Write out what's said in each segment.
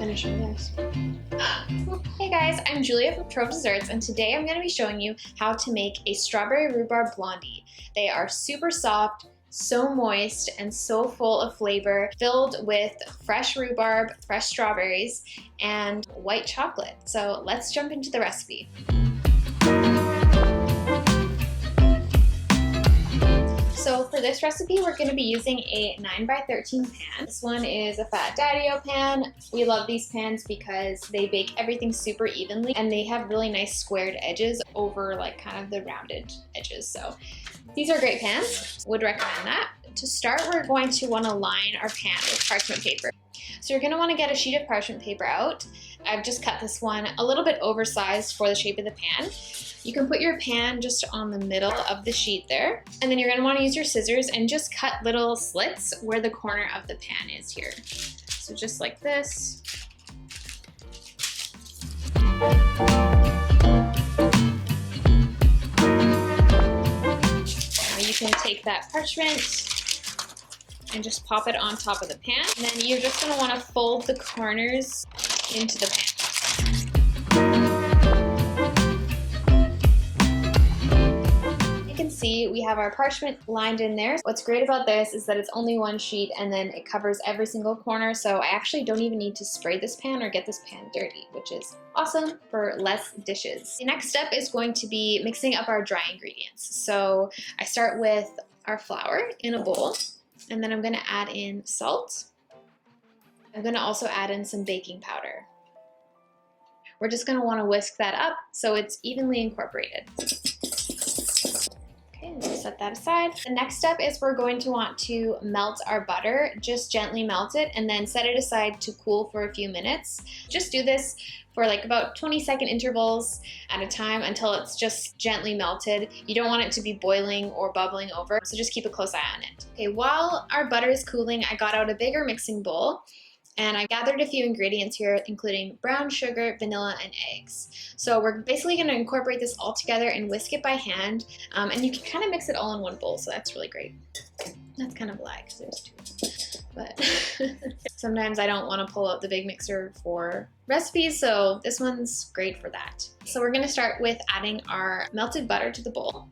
finishing this. Hey guys, I'm Julia from Trove Desserts, and today I'm going to be showing you how to make a strawberry rhubarb blondie. They are super soft, so moist, and so full of flavor, filled with fresh rhubarb, fresh strawberries, and white chocolate. So let's jump into the recipe. So for this recipe, we're going to be using a 9x13 pan. This one is a Fat Daddy-O pan. We love these pans because they bake everything super evenly and they have really nice squared edges over like kind of the rounded edges. So these are great pans. Would recommend that. To start, we're going to want to line our pan with parchment paper. So you're going to want to get a sheet of parchment paper out. I've just cut this one a little bit oversized for the shape of the pan. You can put your pan just on the middle of the sheet there, and then you're going to want to use your scissors and just cut little slits where the corner of the pan is here. So just like this. Now you can take that parchment and just pop it on top of the pan. And then you're just going to want to fold the corners into the pan. You can see we have our parchment lined in there. What's great about this is that it's only one sheet and then it covers every single corner, so I actually don't even need to spray this pan or get this pan dirty, which is awesome for less dishes. The next step is going to be mixing up our dry ingredients. So I start with our flour in a bowl, and then I'm going to add in salt. I'm going to also add in some baking powder. We're just going to want to whisk that up so it's evenly incorporated. Okay, we'll set that aside. The next step is we're going to want to melt our butter. Just gently melt it and then set it aside to cool for a few minutes. Just do this for like about 20-second intervals at a time until it's just gently melted. You don't want it to be boiling or bubbling over, so just keep a close eye on it. Okay, while our butter is cooling, I got out a bigger mixing bowl and I gathered a few ingredients here, including brown sugar, vanilla, and eggs. So we're basically going to incorporate this all together and whisk it by hand, and you can kind of mix it all in one bowl, so that's really great. That's kind of a lie because there's two, but sometimes I don't want to pull out the big mixer for recipes, so this one's great for that. So we're going to start with adding our melted butter to the bowl,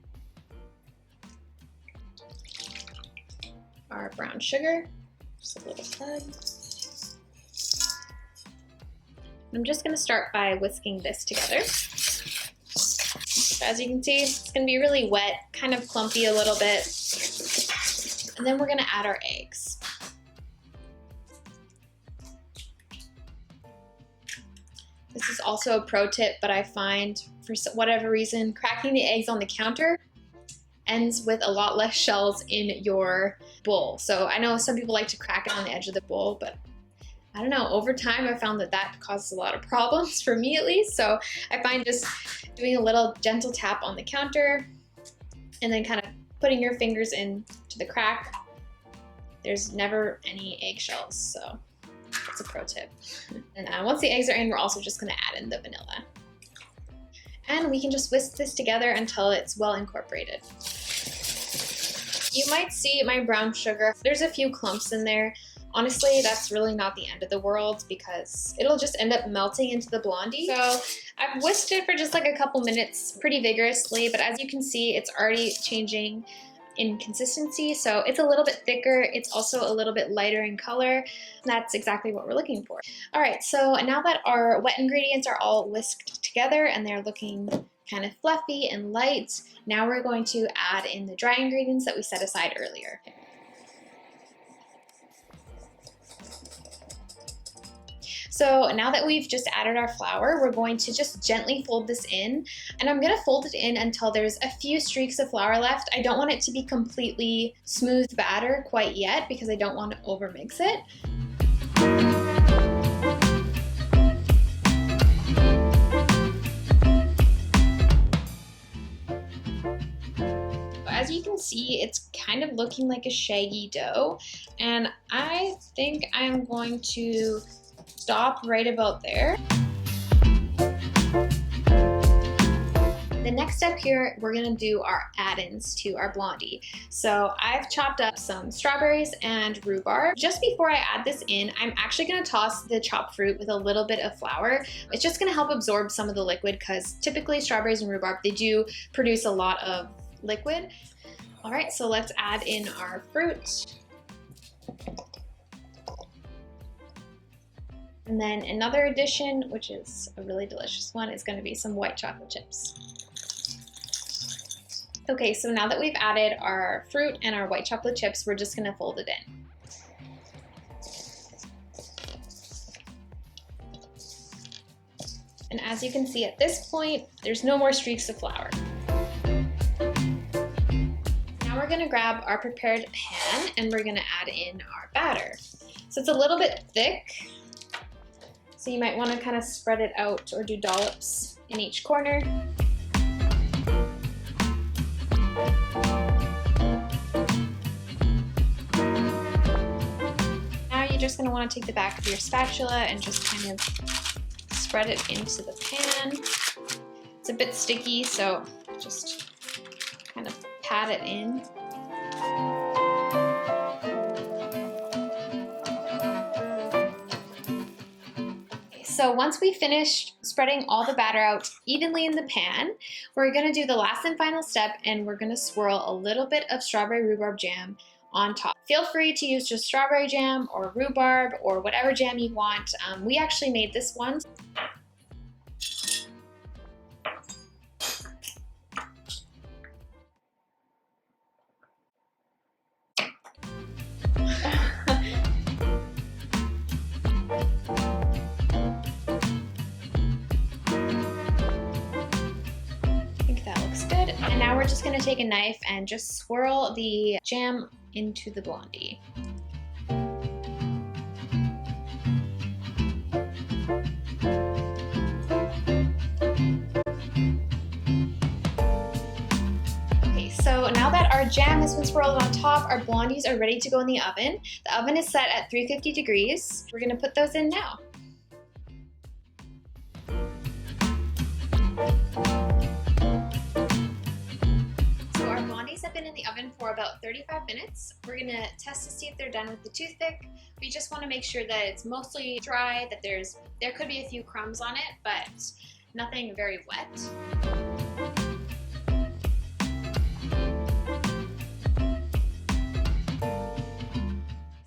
our brown sugar, just a little tug. I'm just going to start by whisking this together. So as you can see, it's going to be really wet, kind of clumpy a little bit. And then we're going to add our eggs. This is also a pro tip, but I find for whatever reason, cracking the eggs on the counter ends with a lot less shells in your bowl. So I know some people like to crack it on the edge of the bowl, but I don't know, over time I found that that causes a lot of problems, for me at least. So I find just doing a little gentle tap on the counter and then kind of putting your fingers into the crack, there's never any eggshells, so that's a pro tip. And once the eggs are in, we're also just going to add in the vanilla. And we can just whisk this together until it's well incorporated. You might see my brown sugar, there's a few clumps in there. Honestly, that's really not the end of the world because it'll just end up melting into the blondie. So I've whisked it for just like a couple minutes pretty vigorously, but as you can see, it's already changing in consistency. So it's a little bit thicker. It's also a little bit lighter in color. That's exactly what we're looking for. All right, so now that our wet ingredients are all whisked together and they're looking kind of fluffy and light, now we're going to add in the dry ingredients that we set aside earlier. So now that we've just added our flour, we're going to just gently fold this in, and I'm going to fold it in until there's a few streaks of flour left. I don't want it to be completely smooth batter quite yet because I don't want to overmix it. As you can see, it's kind of looking like a shaggy dough, and I think I'm going to stop right about there. The next step here, we're gonna do our add-ins to our blondie. So I've chopped up some strawberries and rhubarb. Just before I add this in, I'm actually gonna toss the chopped fruit with a little bit of flour. It's just gonna help absorb some of the liquid because typically strawberries and rhubarb, they do produce a lot of liquid. All right, so let's add in our fruit. And then another addition, which is a really delicious one, is gonna be some white chocolate chips. Okay, so now that we've added our fruit and our white chocolate chips, we're just gonna fold it in. And as you can see at this point, there's no more streaks of flour. Now we're gonna grab our prepared pan and we're gonna add in our batter. So it's a little bit thick, so you might wanna kind of spread it out or do dollops in each corner. Just going to want to take the back of your spatula and just kind of spread it into the pan. It's a bit sticky, so just kind of pat it in. Okay, so once we finished spreading all the batter out evenly in the pan, we're going to do the last and final step, and we're going to swirl a little bit of strawberry rhubarb jam on top. Feel free to use just strawberry jam or rhubarb or whatever jam you want. We actually made this one. I think that looks good. And now we're just gonna take a knife and just swirl the jam into the blondie. Okay, so now that our jam has been swirled on top, our blondies are ready to go in the oven. The oven is set at 350 degrees. We're gonna put those in now. Have been in the oven for about 35 minutes. We're gonna test to see if they're done with the toothpick. We just want to make sure that it's mostly dry, that there could be a few crumbs on it, but nothing very wet.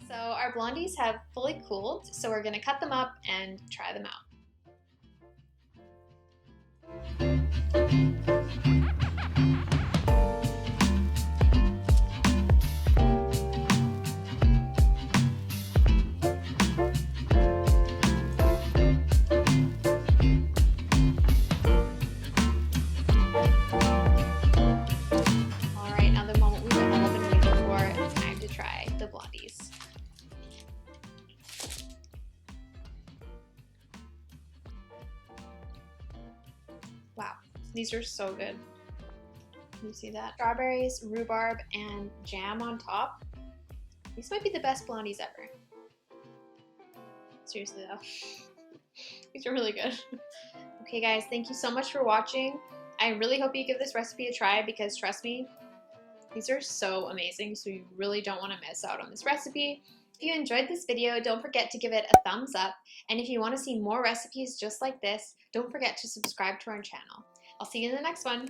So our blondies have fully cooled, so we're gonna cut them up and try them out. Wow, these are so good. Can you see that? Strawberries, rhubarb, and jam on top. These might be the best blondies ever. Seriously though. These are really good. Okay guys, thank you so much for watching. I really hope you give this recipe a try because trust me, these are so amazing, so you really don't want to miss out on this recipe. If you enjoyed this video, don't forget to give it a thumbs up. And if you want to see more recipes just like this, don't forget to subscribe to our channel. I'll see you in the next one.